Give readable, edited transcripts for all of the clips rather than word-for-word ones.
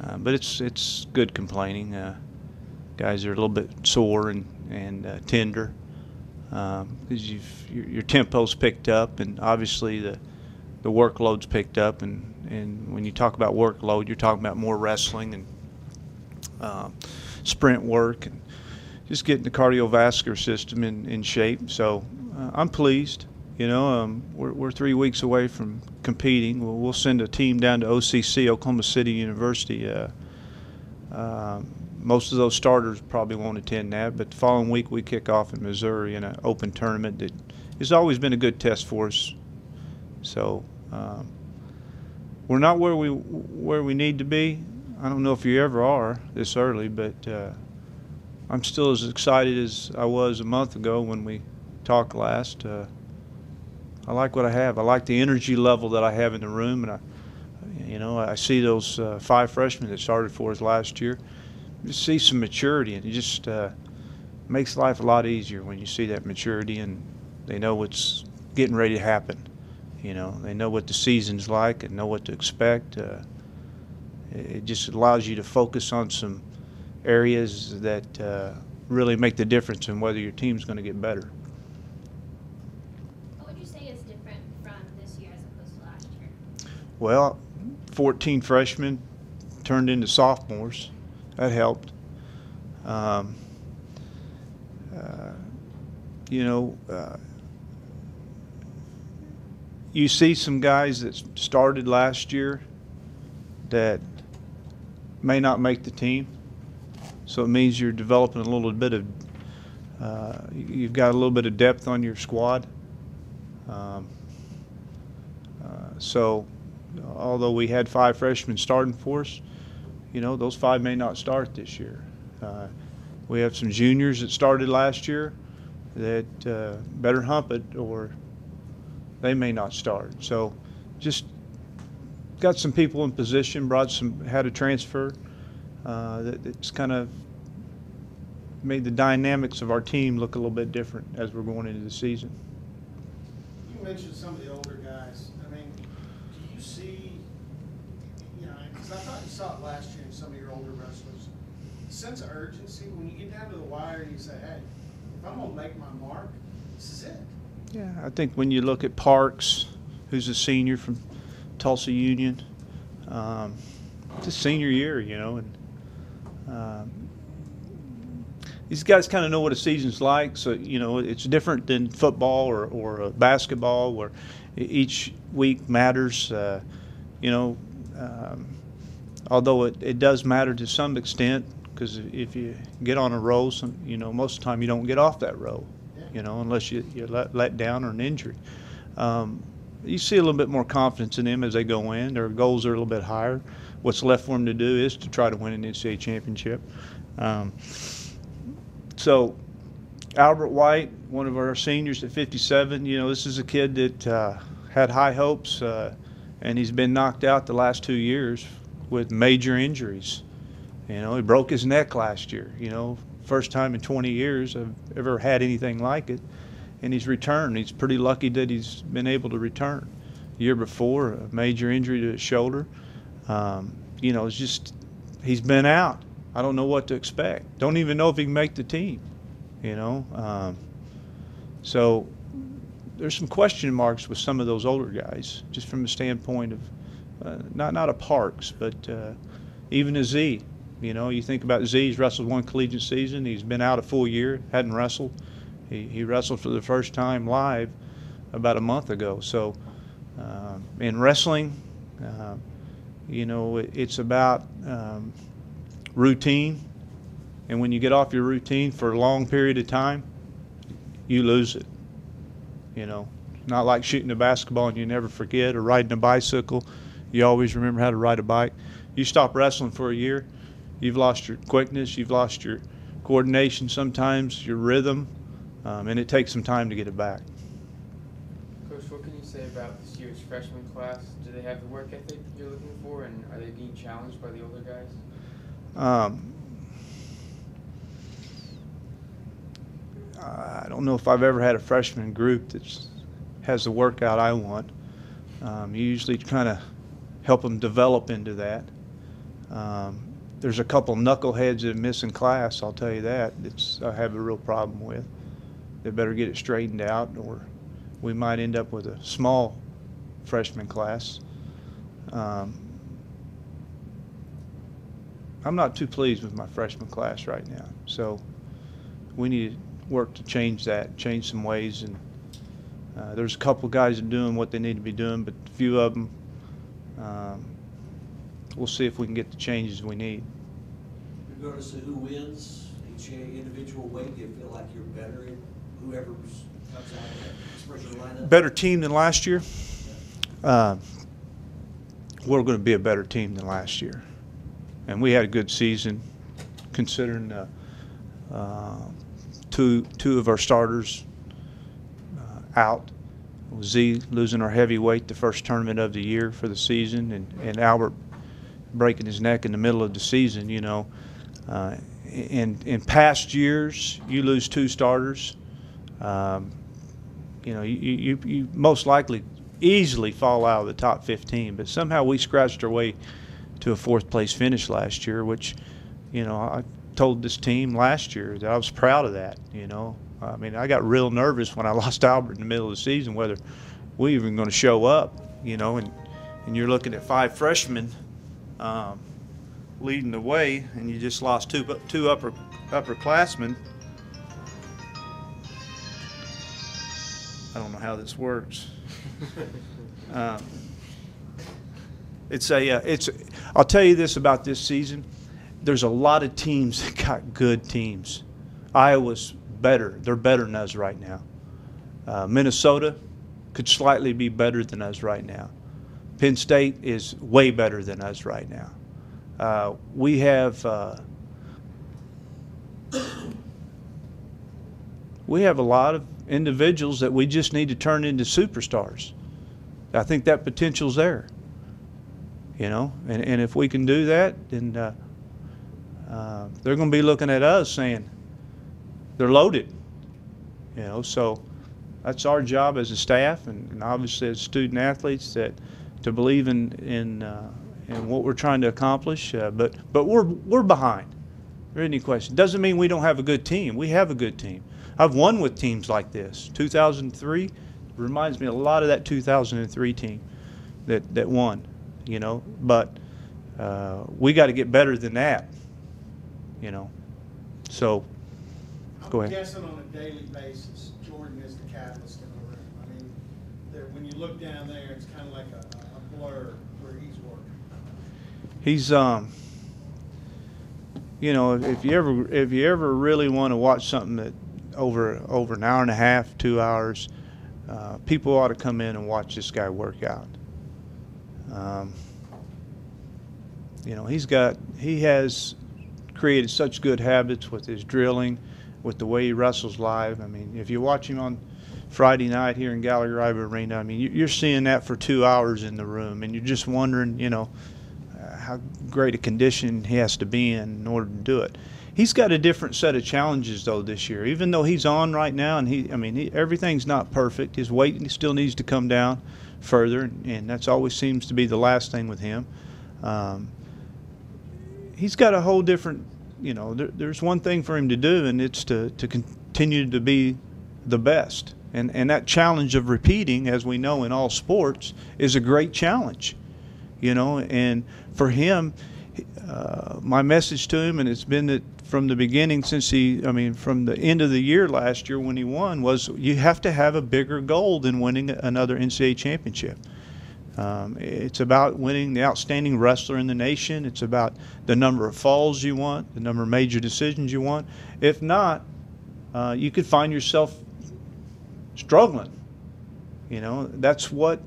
But it's good complaining. Guys are a little bit sore and tender because your tempo's picked up, and obviously the workload's picked up. And when you talk about workload, you're talking about more wrestling and sprint work and just getting the cardiovascular system in shape. So I'm pleased. We're 3 weeks away from competing. We'll send a team down to OCC, Oklahoma City University. Most of those starters probably won't attend that, but the following week we kick off in Missouri in an open tournament that has always been a good test for us. So we're not where we need to be. I don't know if you ever are this early, but I'm still as excited as I was a month ago when we talked last. I like what I have. I like the energy level that I have in the room, and I see those 5 freshmen that started for us last year. Just see some maturity, and it just makes life a lot easier when you see that maturity, and they know what's getting ready to happen. They know what the season's like and know what to expect. It just allows you to focus on some areas that really make the difference in whether your team's going to get better. What would you say is different from this year as opposed to last year? Well, 14 freshmen turned into sophomores. That helped. You see some guys that started last year that may not make the team. So it means you're developing a little bit of, you've got a little bit of depth on your squad. So although we had 5 freshmen starting for us, those 5 may not start this year. We have some juniors that started last year that better hump it, or they may not start. So just got some people in position, had a transfer that's kind of made the dynamics of our team look a little bit different as we're going into the season. You mentioned some of the older guys. I mean, do you see, because I thought you saw it last year in some of your older wrestlers, a sense of urgency when you get down to the wire and you say, hey, if I'm going to make my mark, this is it. Yeah, I think when you look at Parks, who's a senior from Tulsa Union, it's his senior year, and these guys kind of know what a season's like. So, it's different than football or basketball where each week matters. Although it does matter to some extent, because if you get on a roll, most of the time you don't get off that roll, unless you're let down or an injury. You see a little bit more confidence in them as they go in. Their goals are a little bit higher. What's left for them to do is to try to win an NCAA championship. So Albert White, one of our seniors at 57, this is a kid that had high hopes, and he's been knocked out the last 2 years with major injuries. He broke his neck last year, first time in 20 years I've ever had anything like it. And he's returned. He's pretty lucky that he's been able to return. The year before, a major injury to his shoulder. It's just, he's been out. I don't know what to expect. Don't even know if he can make the team, So there's some question marks with some of those older guys, just from the standpoint of not a Parks, but even a Z. You think about Z, he's wrestled 1 collegiate season. He's been out a full year, hadn't wrestled. He wrestled for the first time live about a month ago. So in wrestling, it's about routine. And when you get off your routine for a long period of time, you lose it. Not like shooting a basketball and you never forget, or riding a bicycle. You always remember how to ride a bike. You stop wrestling for a year, you've lost your quickness, you've lost your coordination sometimes, your rhythm. And it takes some time to get it back. Coach, what can you say about this year's freshman class? Do they have the work ethic you're looking for, and are they being challenged by the older guys? I don't know if I've ever had a freshman group that has the workout I want. You usually kind of help them develop into that. There's a couple knuckleheads that are missing class, I'll tell you that. I have a real problem with. They better get it straightened out, or we might end up with a small freshman class. I'm not too pleased with my freshman class right now, so we need to work to change that, change some ways. And there's a couple guys that are doing what they need to be doing, but a few of them, we'll see if we can get the changes we need. Regardless of who wins each individual weight, do you feel like you're better at whoever comes out of that special lineup? Better team than last year? We're going to be a better team than last year. And we had a good season, considering two of our starters out. Z losing our heavyweight the first tournament of the year for the season, and Albert breaking his neck in the middle of the season. You know, in past years, you lose two starters. You know, you most likely easily fall out of the top 15, but somehow we scratched our way to a fourth place finish last year, which, you know, I told this team last year that I was proud of that. You know, I mean, I got real nervous when I lost Albert in the middle of the season, whether we even going to show up. You know, and you're looking at 5 freshmen leading the way, and you just lost two upperclassmen. I don't know how this works. I'll tell you this about this season. There's a lot of teams that got good teams. Iowa's better. They're better than us right now. Minnesota could slightly be better than us right now. Penn State is way better than us right now. We have a lot of individuals that we just need to turn into superstars. I think that potential's there. You know, and if we can do that, then they're going to be looking at us saying they're loaded. You know, so that's our job as a staff, and obviously as student athletes, to believe in what we're trying to accomplish. But we're behind. There isn't any question. Doesn't mean we don't have a good team. We have a good team. I've won with teams like this. 2003 reminds me a lot of that 2003 team that won. You know, but we got to get better than that. You know, so go ahead. I'm guessing on a daily basis, Jordan is the catalyst in the room. I mean, when you look down there, it's kind of like a blur where he's working. He's you know, if you ever really want to watch something that over an hour and a half, 2 hours, people ought to come in and watch this guy work out. You know, he has created such good habits with his drilling, with the way he wrestles live. I mean, if you watch him on Friday night here in Gallagher Iba Arena, I mean, you're seeing that for 2 hours in the room, and you're just wondering, you know, how great a condition he has to be in order to do it. He's got a different set of challenges though this year, even though he's on right now, and everything's not perfect. His weight still needs to come down further, and that's always seems to be the last thing with him. He's got a whole different, you know, there's one thing for him to do, and it's to continue to be the best. And that challenge of repeating, as we know in all sports, is a great challenge, you know. And for him, my message to him, and it's been that from the beginning from the end of the year last year when he won, was you have to have a bigger goal than winning another NCAA championship. It's about winning the outstanding wrestler in the nation. It's about the number of falls you want, the number of major decisions you want. If not, you could find yourself struggling. You know, that's what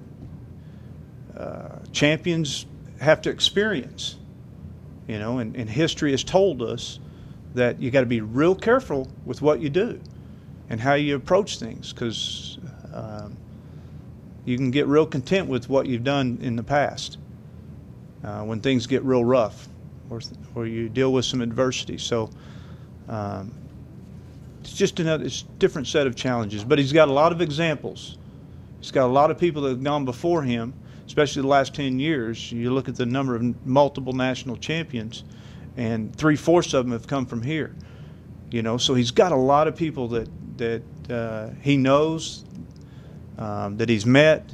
champions have to experience. You know, and history has told us that you got to be real careful with what you do and how you approach things, because you can get real content with what you've done in the past when things get real rough or you deal with some adversity. So it's a different set of challenges. But he's got a lot of examples. He's got a lot of people that have gone before him, especially the last 10 years. You look at the number of multiple national champions, and 3/4 of them have come from here. You know, so he's got a lot of people that he knows, that he's met,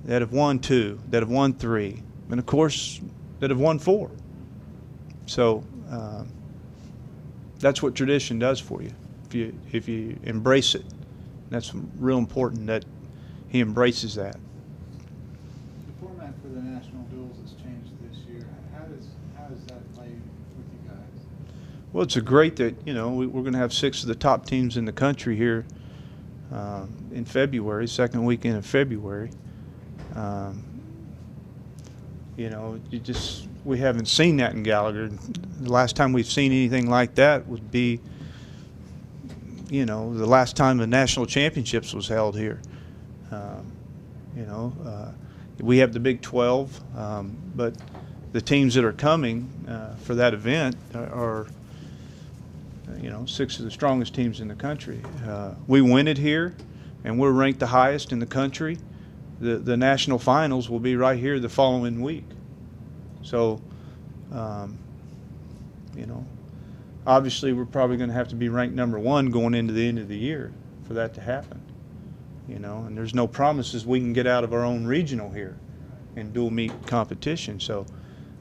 that have won 2, that have won 3, and of course that have won 4. So that's what tradition does for you. If you embrace it, that's real important that he embraces that. The format for the national duels has changed this year. How does that play with you guys? Well, it's a great that, you know, we're going to have 6 of the top teams in the country here in February, second weekend of February. You know, we haven't seen that in Gallagher. The last time we've seen anything like that would be, you know, the last time the national championships was held here. You know, we have the Big 12, but the teams that are coming for that event are, you know, 6 of the strongest teams in the country. We win it here, and we're ranked the highest in the country. The national finals will be right here the following week. So, you know, obviously we're probably going to have to be ranked #1 going into the end of the year for that to happen. You know, and there's no promises we can get out of our own regional here in dual meet competition. So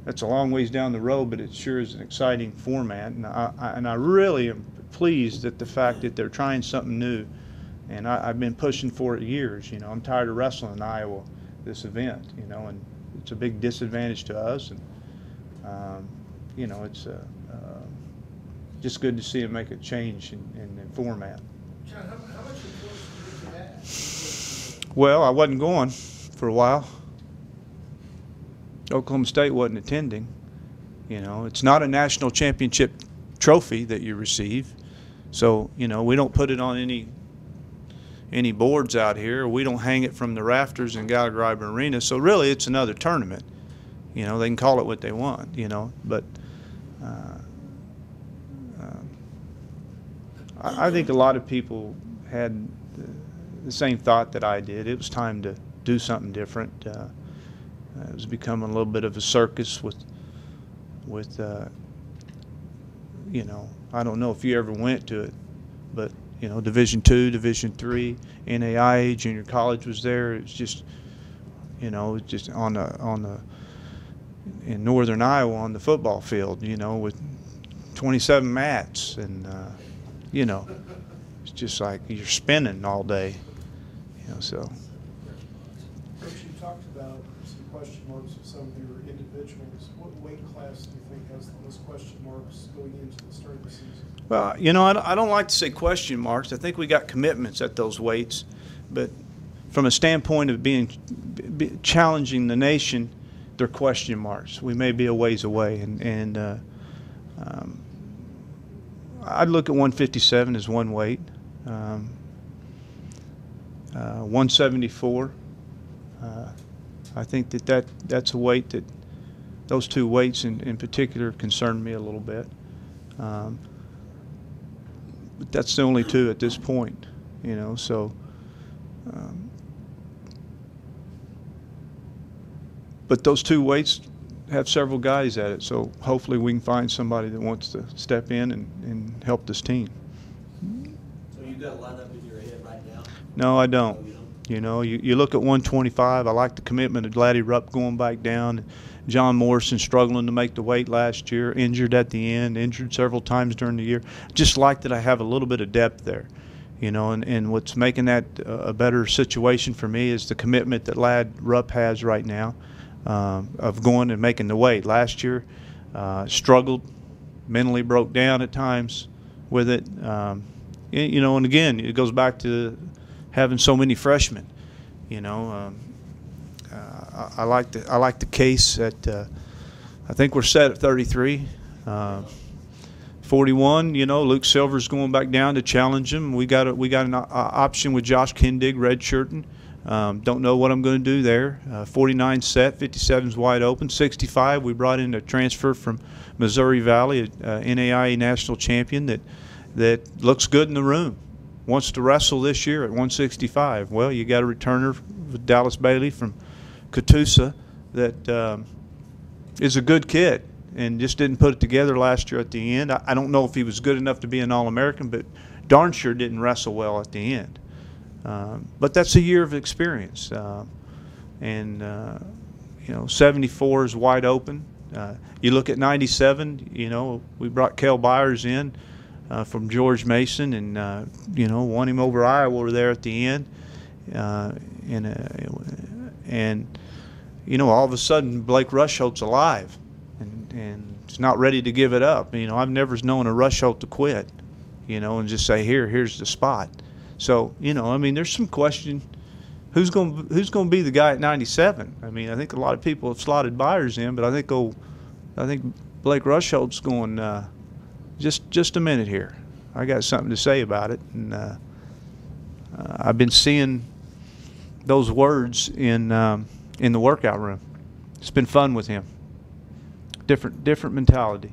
that's a long ways down the road, but it sure is an exciting format. And I really am pleased at the fact that they're trying something new. And I've been pushing for it years. You know, I'm tired of wrestling in Iowa, this event, you know, and it's a big disadvantage to us. And, you know, it's just good to see them make a change in the format. John, how much influence do you think that? Well, I wasn't going for a while. Oklahoma State wasn't attending. You know, it's not a national championship trophy that you receive. So, you know, we don't put it on any boards out here. We don't hang it from the rafters in Gallagher Iber Arena. So really it's another tournament. You know, they can call it what they want, you know, but I think a lot of people had the same thought that I did. It was time to do something different. It was becoming a little bit of a circus with you know, I don't know if you ever went to it, but you know, Division II, Division III, NAIA, junior college was there. It was just, you know, just in northern Iowa on the football field, you know, with 27 mats, and you know, it's just like you're spinning all day, you know. So. Coach, you talked about some question marks with some of your individuals. What weight class do you think has the most question marks going into the start of the season? Well, you know, I don't like to say question marks. I think we got commitments at those weights, but from a standpoint of challenging the nation, they're question marks. We may be a ways away, and I'd look at 157 as one weight, 174. I think that's a weight that those 2 weights in particular concern me a little bit. But that's the only 2 at this point, you know. So, but those 2 weights have several guys at it. So hopefully we can find somebody that wants to step in and help this team. So you got a lineup in your head right now? No, I don't. You know, you look at 125. I like the commitment of Gladdy Rupp going back down. John Morrison struggling to make the weight last year, injured at the end, injured several times during the year. Just like that I have a little bit of depth there, you know, and what's making that a better situation for me is the commitment that Lad Rupp has right now of going and making the weight. Last year, struggled, mentally broke down at times with it. You know, and again, it goes back to having so many freshmen, you know. I like the case that I think we're set at 33. 41, you know, Luke Silver's going back down to challenge him. We got an option with Josh Kindig redshirting. Don't know what I'm going to do there. 49 set, 57's wide open. 65, we brought in a transfer from Missouri Valley, a NAIA national champion that looks good in the room. Wants to wrestle this year at 165. Well, you got a returner with Dallas Bailey from Catoosa that is a good kid and just didn't put it together last year at the end. I don't know if he was good enough to be an All-American, but darn sure didn't wrestle well at the end. But that's a year of experience. And you know, 74 is wide open. You look at 97, you know, we brought Kel Byers in from George Mason and, you know, won him over Iowa there at the end. And you know, all of a sudden Blake Rushholt's alive and he's not ready to give it up. You know, I've never known a Rushholt to quit, you know, and just say, here's the spot. So, you know, I mean, there's some question. Who's going to be the guy at 97? I mean, I think a lot of people have slotted Byers in, but I think Blake Rushholt's going. Just a minute here. I got something to say about it, and I've been seeing those words in the workout room. It's been fun with him. Different mentality.